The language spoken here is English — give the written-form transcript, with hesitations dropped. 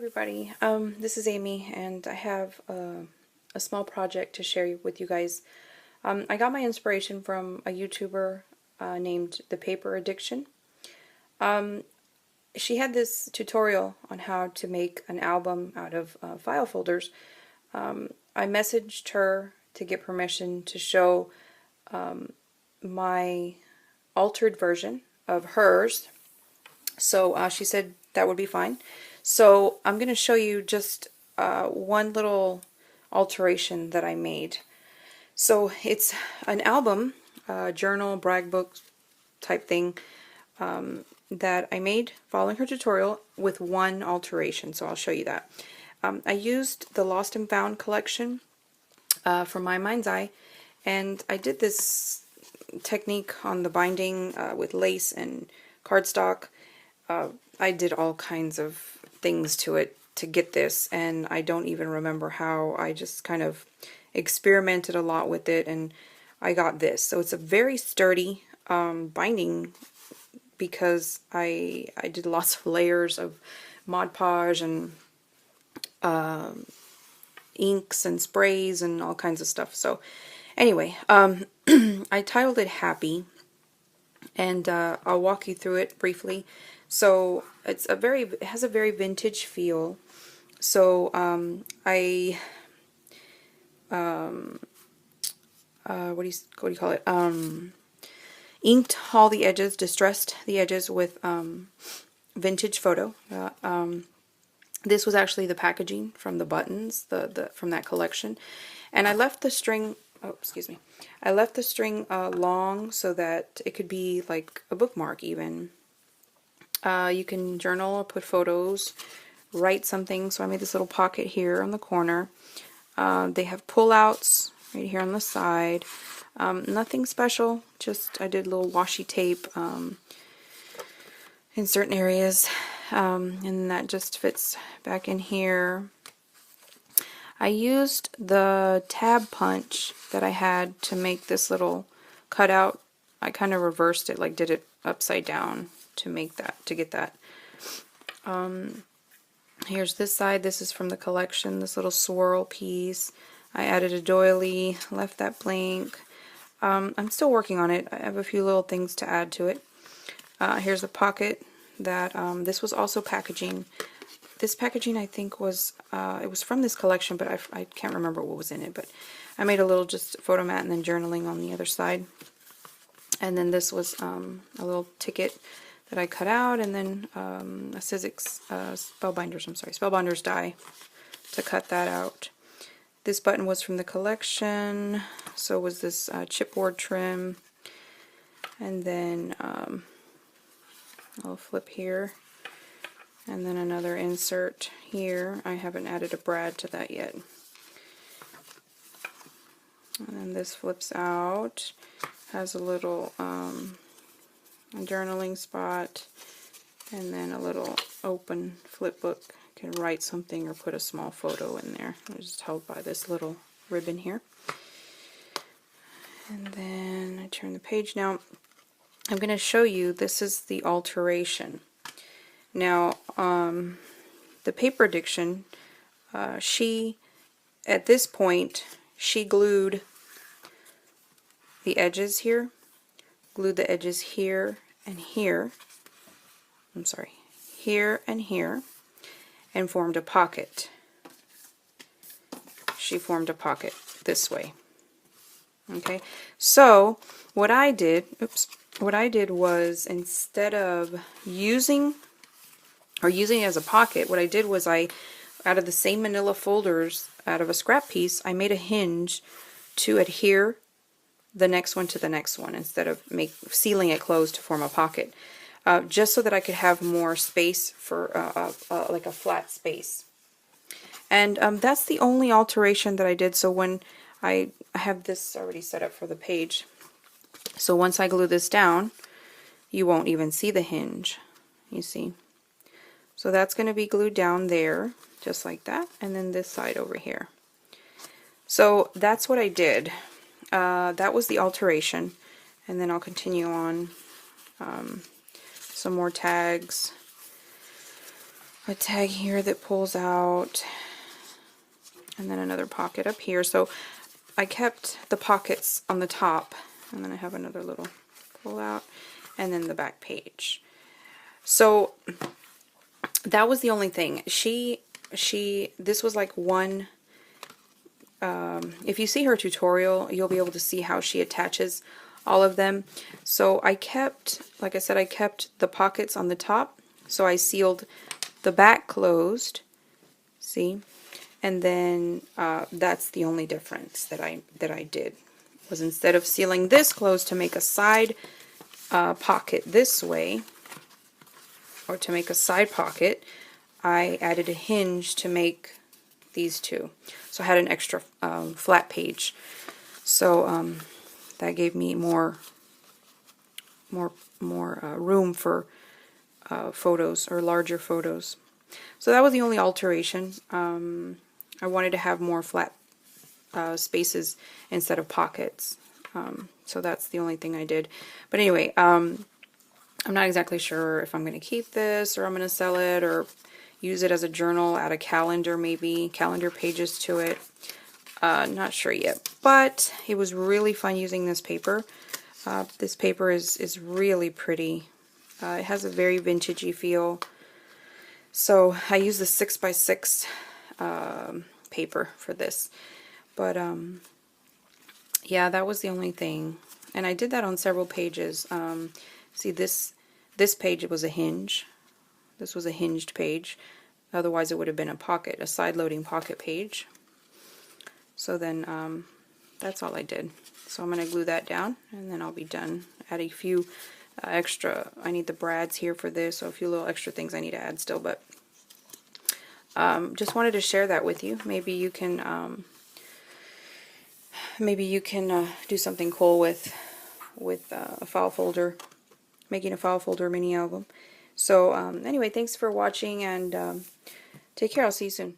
everybody, this is Amy, and I have a small project to share with you guys. I got my inspiration from a YouTuber named The Paper Addiction. She had this tutorial on how to make an album out of file folders. I messaged her to get permission to show my altered version of hers. So she said that would be fine. So I'm going to show you just one little alteration that I made. So it's an album, journal, brag book type thing that I made following her tutorial with one alteration. So I'll show you that. I used the Lost and Found collection from My Mind's Eye, and I did this technique on the binding with lace and cardstock. I did all kinds of things to it to get this, and I don't even remember how. I just kind of experimented a lot with it, and I got this. So it's a very sturdy binding because I did lots of layers of Mod Podge and inks and sprays and all kinds of stuff. So anyway, I titled it Happy, and I'll walk you through it briefly. So it has a very vintage feel. So I what do you call it? Inked all the edges, distressed the edges with vintage photo. This was actually the packaging from the buttons, from that collection, and I left the string. Oh, excuse me. I left the string long so that it could be like a bookmark even. You can journal or put photos, write something. So I made this little pocket here on the corner. They have pull-outs right here on the side. Nothing special, just I did a little washi tape in certain areas, and that just fits back in here. I used the tab punch that I had to make this little cutout. I kind of reversed it, like did it upside down to make that, to get that. Here's this side. This is from the collection, this little swirl piece. I added a doily, left that blank. I'm still working on it. I have a few little things to add to it. Here's a pocket that this was also packaging. This packaging, I think, was it was from this collection, but I can't remember what was in it. But I made a little just photo mat and then journaling on the other side. And then this was a little ticket that I cut out, and then a Sizzix Spellbinders die to cut that out. This button was from the collection, so was this chipboard trim, and then I'll flip here, and then another insert here. I haven't added a brad to that yet. And then this flips out, has a little journaling spot, and then a little open flip book. You can write something or put a small photo in there. It's just held by this little ribbon here. And then I turn the page. Now I'm going to show you, this is the alteration. Now the Paper Addiction, she, at this point, she glued the edges here, glued the edges here and here, I'm sorry, here and here, and formed a pocket. She formed a pocket this way. Okay, so what I did was, instead of using it as a pocket, what I did was out of the same manila folders, out of a scrap piece, I made a hinge to adhere the next one to the next one instead of sealing it closed to form a pocket, just so that I could have more space for like a flat space. And that's the only alteration that I did. So when I have this already set up for the page, so once I glue this down, you won't even see the hinge, you see. So that's going to be glued down there, just like that, and then this side over here. So that's what I did. That was the alteration, and then I'll continue on some more tags. a tag here that pulls out, and then another pocket up here. So I kept the pockets on the top, and then I have another little pull out, and then the back page. So that was the only thing. This was like one, if you see her tutorial, you'll be able to see how she attaches all of them. So I kept, like I said, I kept the pockets on the top, so I sealed the back closed, see, and then that's the only difference that I did, was instead of sealing this closed to make a side pocket this way, or to make a side pocket, I added a hinge to make these two. So I had an extra flat page. So that gave me more room for photos, or larger photos. So that was the only alteration. I wanted to have more flat spaces instead of pockets. So that's the only thing I did. But anyway, I'm not exactly sure if I'm going to keep this, or I'm going to sell it, or use it as a journal, add a calendar, maybe calendar pages to it. Not sure yet, but it was really fun using this paper. This paper is really pretty. It has a very vintagey feel. So I use the 6x6 paper for this. But yeah, that was the only thing. And I did that on several pages. See, this page, it was a hinge. This was a hinged page. Otherwise it would have been a pocket, a side-loading pocket page. So then that's all I did. So I'm going to glue that down, and then I'll be done. Add a few extra, I need the brads here for this, so a few little extra things I need to add still, but just wanted to share that with you. Maybe you can do something cool with a file folder, making a file folder mini album. So anyway, thanks for watching, and take care. I'll see you soon.